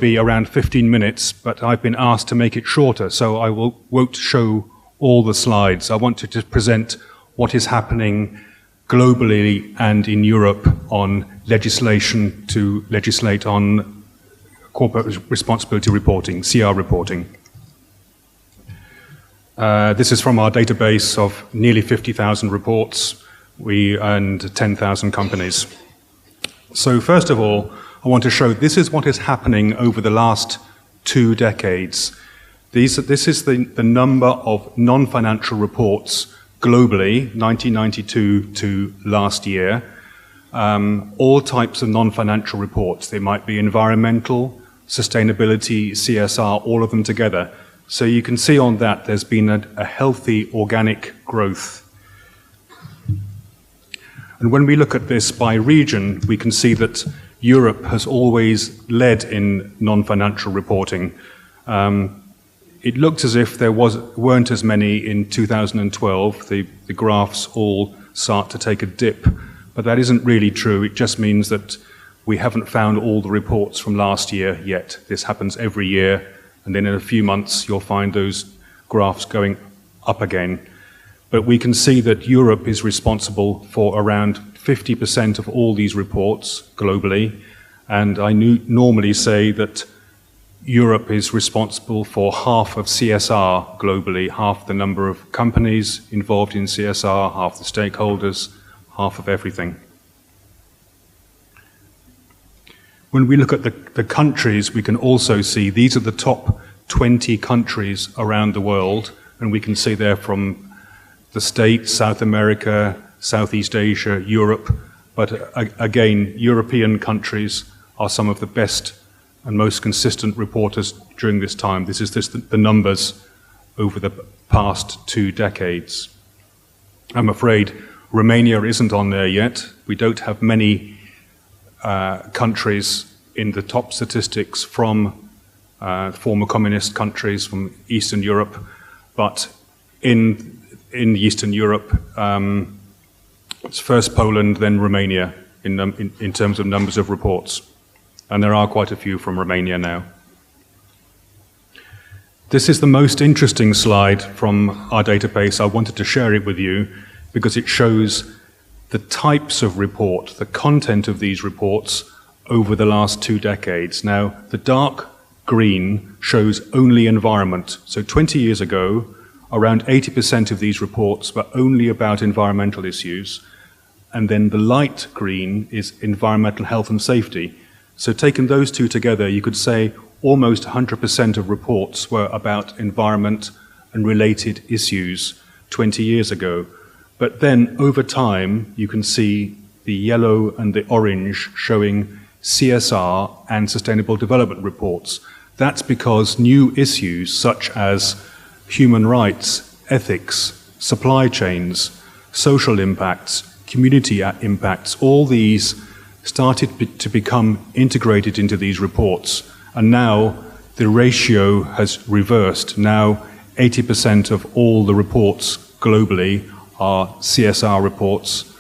be around 15 minutes, but I've been asked to make it shorter, so I won't show all the slides. I want to just present what is happening globally and in Europe on legislation to legislate on corporate responsibility reporting, CR reporting. This is from our database of nearly 50,000 reports and 10,000 companies. So first of all, I want to show this is what is happening over the last 2 decades. This is the number of non-financial reports globally, 1992 to last year. All types of non-financial reports. They might be environmental, sustainability, CSR, all of them together. So you can see on that there's been a healthy organic growth. And when we look at this by region, we can see that Europe has always led in non-financial reporting. It looked as if there weren't as many in 2012. The graphs all start to take a dip, but that isn't really true. It just means that we haven't found all the reports from last year yet. This happens every year, and then in a few months you'll find those graphs going up again. But we can see that Europe is responsible for around 50% of all these reports globally, and I normally say that Europe is responsible for half of CSR globally, half the number of companies involved in CSR, half the stakeholders, half of everything. When we look at the countries, we can also see these are the top 20 countries around the world, and we can see they're from the States, South America, Southeast Asia, Europe, but again, European countries are some of the best and most consistent reporters during this time. This is the numbers over the past 2 decades. I'm afraid Romania isn't on there yet. We don't have many countries in the top statistics from former communist countries from Eastern Europe, but in Eastern Europe, it's first Poland, then Romania in terms of numbers of reports. And there are quite a few from Romania now. This is the most interesting slide from our database. I wanted to share it with you because it shows the types of report, the content of these reports over the last 2 decades. Now, the dark green shows only environment. So 20 years ago, around 80% of these reports were only about environmental issues. And then the light green is environmental health and safety. So taking those two together, you could say almost 100% of reports were about environment and related issues 20 years ago. But then over time, you can see the yellow and the orange showing CSR and sustainable development reports. That's because new issues such as human rights, ethics, supply chains, social impacts, community impacts, all these started to become integrated into these reports. And now the ratio has reversed. Now 80% of all the reports globally are CSR reports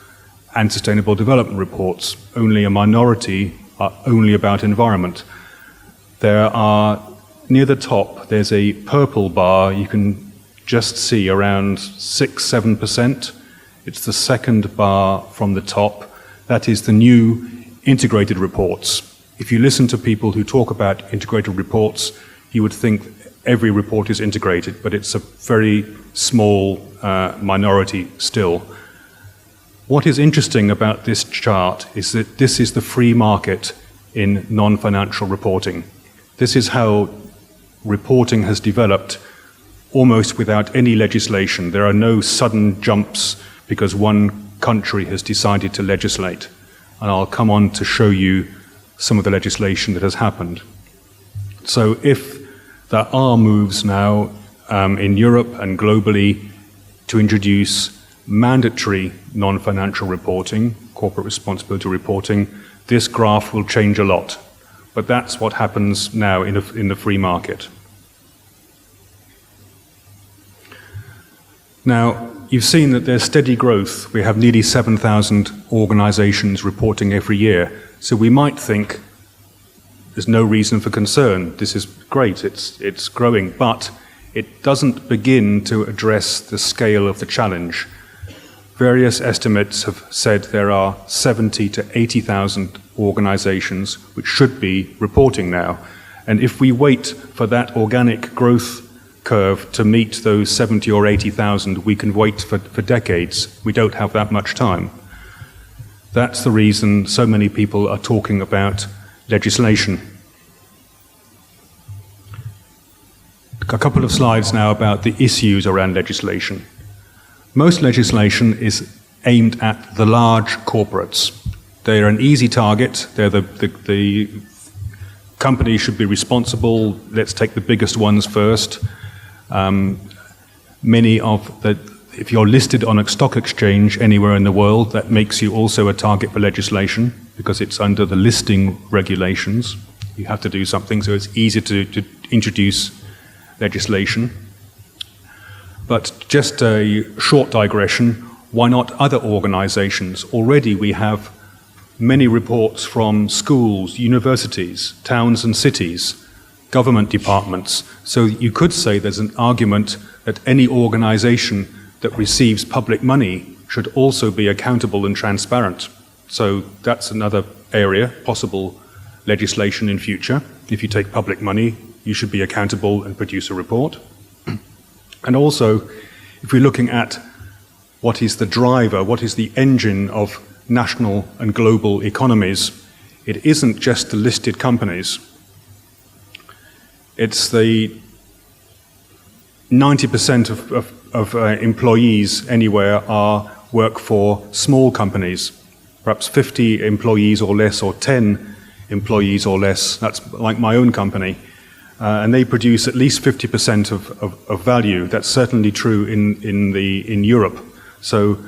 and sustainable development reports. Only a minority are only about environment. There are, near the top, there's a purple bar. You can just see around 6-7%. It's the second bar from the top. That is the new integrated reports. If you listen to people who talk about integrated reports, you would think every report is integrated, but it's a very small minority still. What is interesting about this chart is that this is the free market in non-financial reporting. This is how reporting has developed almost without any legislation. There are no sudden jumps because one country has decided to legislate. And I'll come on to show you some of the legislation that has happened. So if there are moves now in Europe and globally to introduce mandatory non-financial reporting, corporate responsibility reporting, this graph will change a lot. But that's what happens now in the free market. Now, you've seen that there's steady growth. We have nearly 7,000 organizations reporting every year. So we might think there's no reason for concern. This is great, it's growing, but it doesn't begin to address the scale of the challenge. Various estimates have said there are 70 to 80,000 organizations which should be reporting now. And if we wait for that organic growth curve to meet those 70 or 80,000, we can wait for decades. We don't have that much time. That's the reason so many people are talking about legislation. A couple of slides now about the issues around legislation. Most legislation is aimed at the large corporates. They are an easy target. They're the companies should be responsible. Let's take the biggest ones first. If you're listed on a stock exchange anywhere in the world, that makes you also a target for legislation because it's under the listing regulations. You have to do something, so it's easy to introduce legislation. But just a short digression, why not other organizations? Already we have many reports from schools, universities, towns and cities, government departments. So you could say there's an argument that any organization that receives public money should also be accountable and transparent. So that's another area, possible legislation in future. If you take public money, you should be accountable and produce a report. And also, if we're looking at what is the driver, what is the engine of national and global economies, it isn't just the listed companies. It's the 90% of employees anywhere work for small companies, perhaps 50 employees or less, or 10 employees or less. That's like my own company. And they produce at least 50% of value. That's certainly true in Europe. So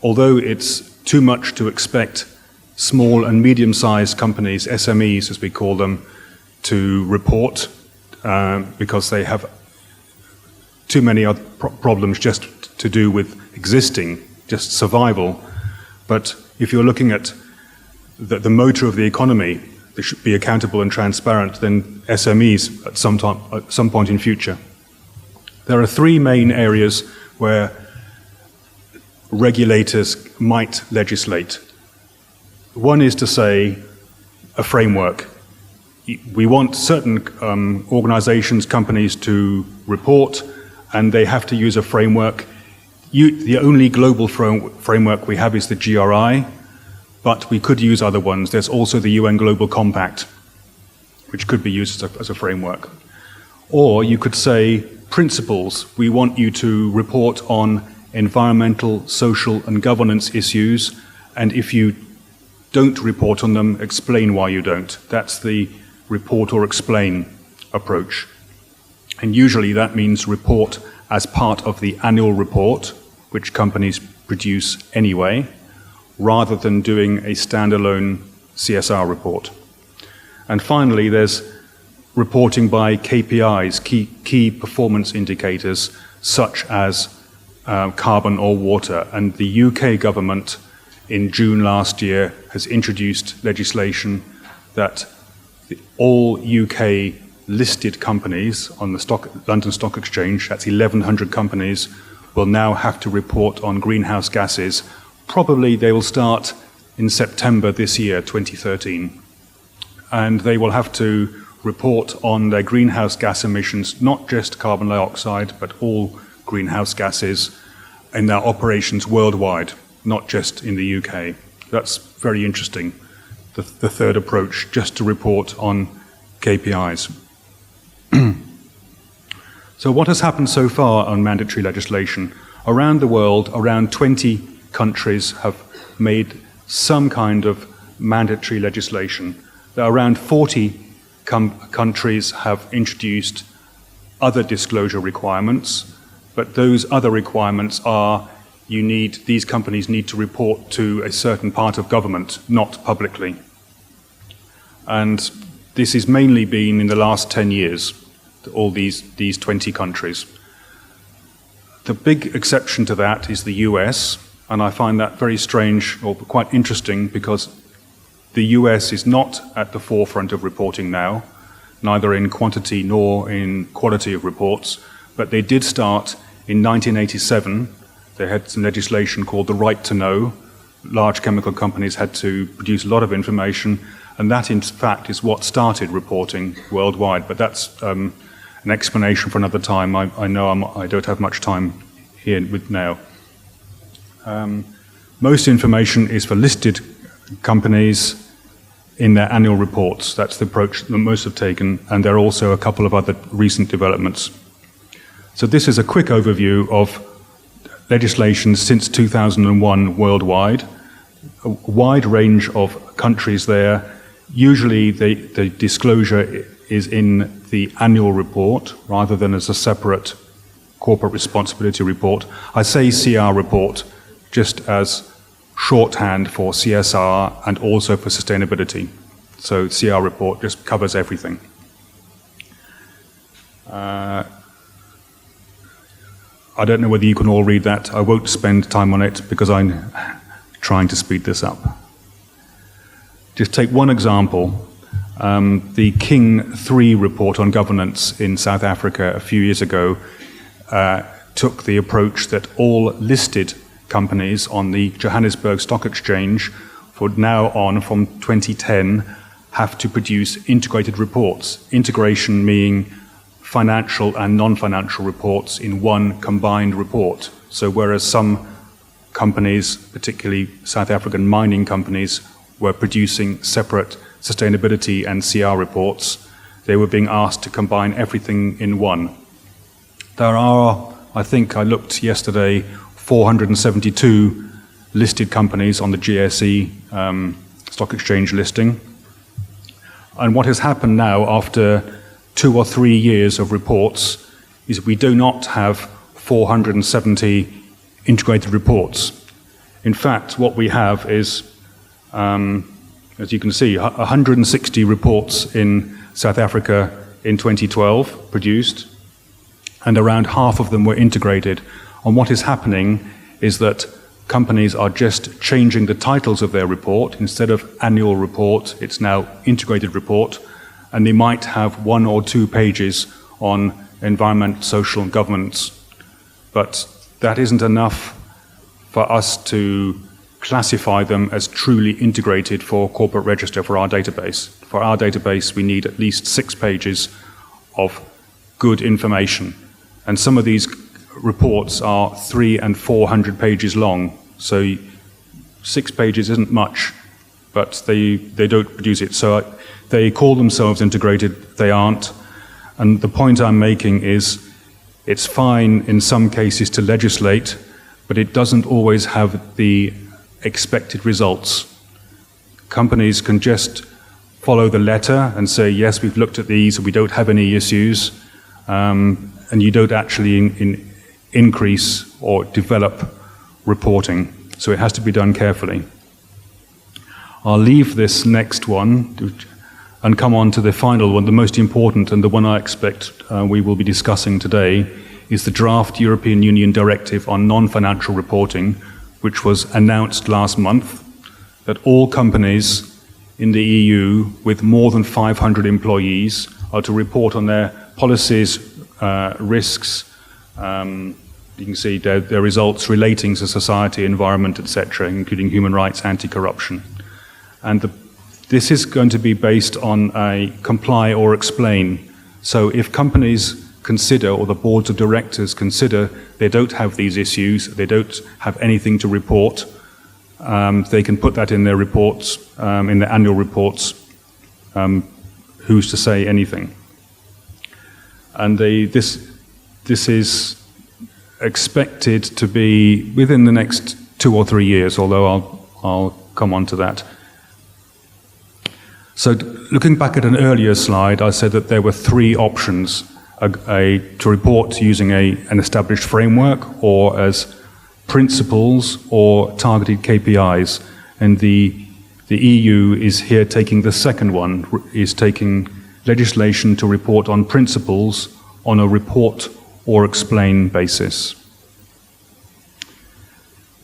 although it's too much to expect small and medium-sized companies, SMEs as we call them, to report because they have too many other problems just to do with existing, just survival. But if you're looking at the motor of the economy, they should be accountable and transparent, then SMEs at some point in future. There are three main areas where regulators might legislate. One is to say a framework. We want certain organizations, companies to report, and they have to use a framework. The only global framework we have is the GRI, but we could use other ones. There's also the UN Global Compact, which could be used as a framework. Or you could say principles. We want you to report on environmental, social, and governance issues, and if you don't report on them, explain why you don't. That's the report or explain approach. And usually that means report as part of the annual report, which companies produce anyway, rather than doing a standalone CSR report. And finally, there's reporting by KPIs, key performance indicators, such as carbon or water. And the UK government in June last year has introduced legislation that all UK listed companies on the London Stock Exchange, that's 1,100 companies, will now have to report on greenhouse gases. Probably they will start in September this year, 2013. And they will have to report on their greenhouse gas emissions, not just carbon dioxide, but all greenhouse gases in their operations worldwide, not just in the UK. That's very interesting, the third approach, just to report on KPIs. So what has happened so far on mandatory legislation? Around the world, around 20 countries have made some kind of mandatory legislation. There are around 40 countries have introduced other disclosure requirements, but those other requirements are these companies need to report to a certain part of government, not publicly. And this has mainly been in the last 10 years, all these 20 countries. The big exception to that is the US, and I find that very strange or quite interesting because The US is not at the forefront of reporting now, neither in quantity nor in quality of reports, but they did start in 1987. They had some legislation called the right to know. Large chemical companies had to produce a lot of information, and that in fact is what started reporting worldwide. But that's an explanation for another time. I know I don't have much time here with now. Most information is for listed companies in their annual reports. That's the approach that most have taken, and there are also a couple of other recent developments. So this is a quick overview of legislation since 2001 worldwide, a wide range of countries there. Usually the disclosure is in the annual report rather than as a separate corporate responsibility report. I say CR report just as shorthand for CSR and also for sustainability. So CR report just covers everything. I don't know whether you can all read that. I won't spend time on it because I'm trying to speed this up. Just take one example. The King 3 report on governance in South Africa a few years ago took the approach that all listed companies on the Johannesburg Stock Exchange from now on, from 2010, have to produce integrated reports. Integration meaning financial and non-financial reports in one combined report. So whereas some companies, particularly South African mining companies, were producing separate sustainability and CR reports, they were being asked to combine everything in one. There are, I think I looked yesterday, 472 listed companies on the GSE stock exchange listing. And what has happened now after 2 or 3 years of reports is we do not have 470 integrated reports. In fact, what we have is, as you can see, 160 reports in South Africa in 2012 produced, and around half of them were integrated. And what is happening is that companies are just changing the titles of their report. Instead of annual report, it's now integrated report, and they might have 1 or 2 pages on environment, social, and governance. But that isn't enough for us to classify them as truly integrated for corporate register for our database. For our database, we need at least 6 pages of good information. And some of these reports are 300 and 400 pages long. So 6 pages isn't much, but they don't produce it. So they call themselves integrated, they aren't. And the point I'm making is it's fine in some cases to legislate, but it doesn't always have the expected results. Companies can just follow the letter and say, yes, we've looked at these and we don't have any issues, and you don't actually increase or develop reporting. So it has to be done carefully. I'll leave this next one and come on to the final one, the most important, and the one I expect we will be discussing today, is the draft European Union Directive on Non-Financial Reporting, which was announced last month, that all companies in the EU with more than 500 employees are to report on their policies, risks, you can see their results relating to society, environment, etc., including human rights, anti-corruption. And this is going to be based on a comply or explain. So if companies consider, or the boards of directors consider, they don't have these issues, they don't have anything to report, they can put that in their reports, in their annual reports. Who's to say anything? And this is expected to be within the next 2 or 3 years, although I'll come on to that. So looking back at an earlier slide, I said that there were 3 options, to report using an established framework, or as principles, or targeted KPIs. And the EU is here taking the second one, is taking legislation to report on principles on a report or explain basis.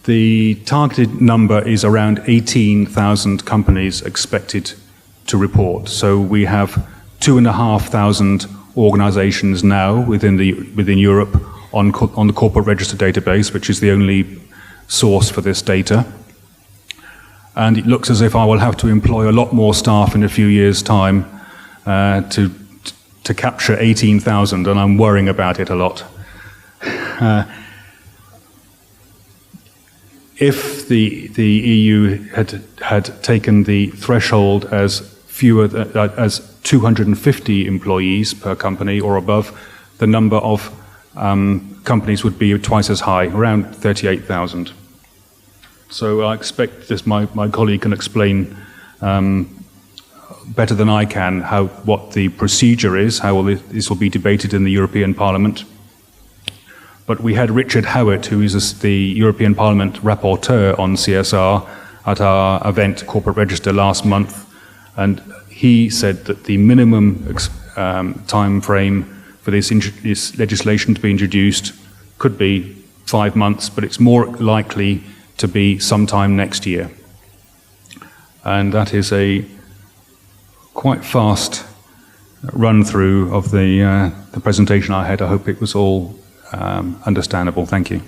The targeted number is around 18,000 companies expected to report. So we have 2,500 organizations now within Europe on the corporate register database, which is the only source for this data. And it looks as if I will have to employ a lot more staff in a few years' time to capture 18,000, and I'm worrying about it a lot. If the EU had taken the threshold as 250 employees per company or above, the number of companies would be twice as high, around 38,000. So I expect this. My colleague can explain better than I can what the procedure is, how this will be debated in the European Parliament. But we had Richard Howitt, who is the European Parliament rapporteur on CSR, at our event, Corporate Register, last month, and he said that the minimum time frame for this legislation to be introduced could be 5 months, but it's more likely to be sometime next year. And that is a quite fast run-through of the presentation I had. I hope it was all understandable. Thank you.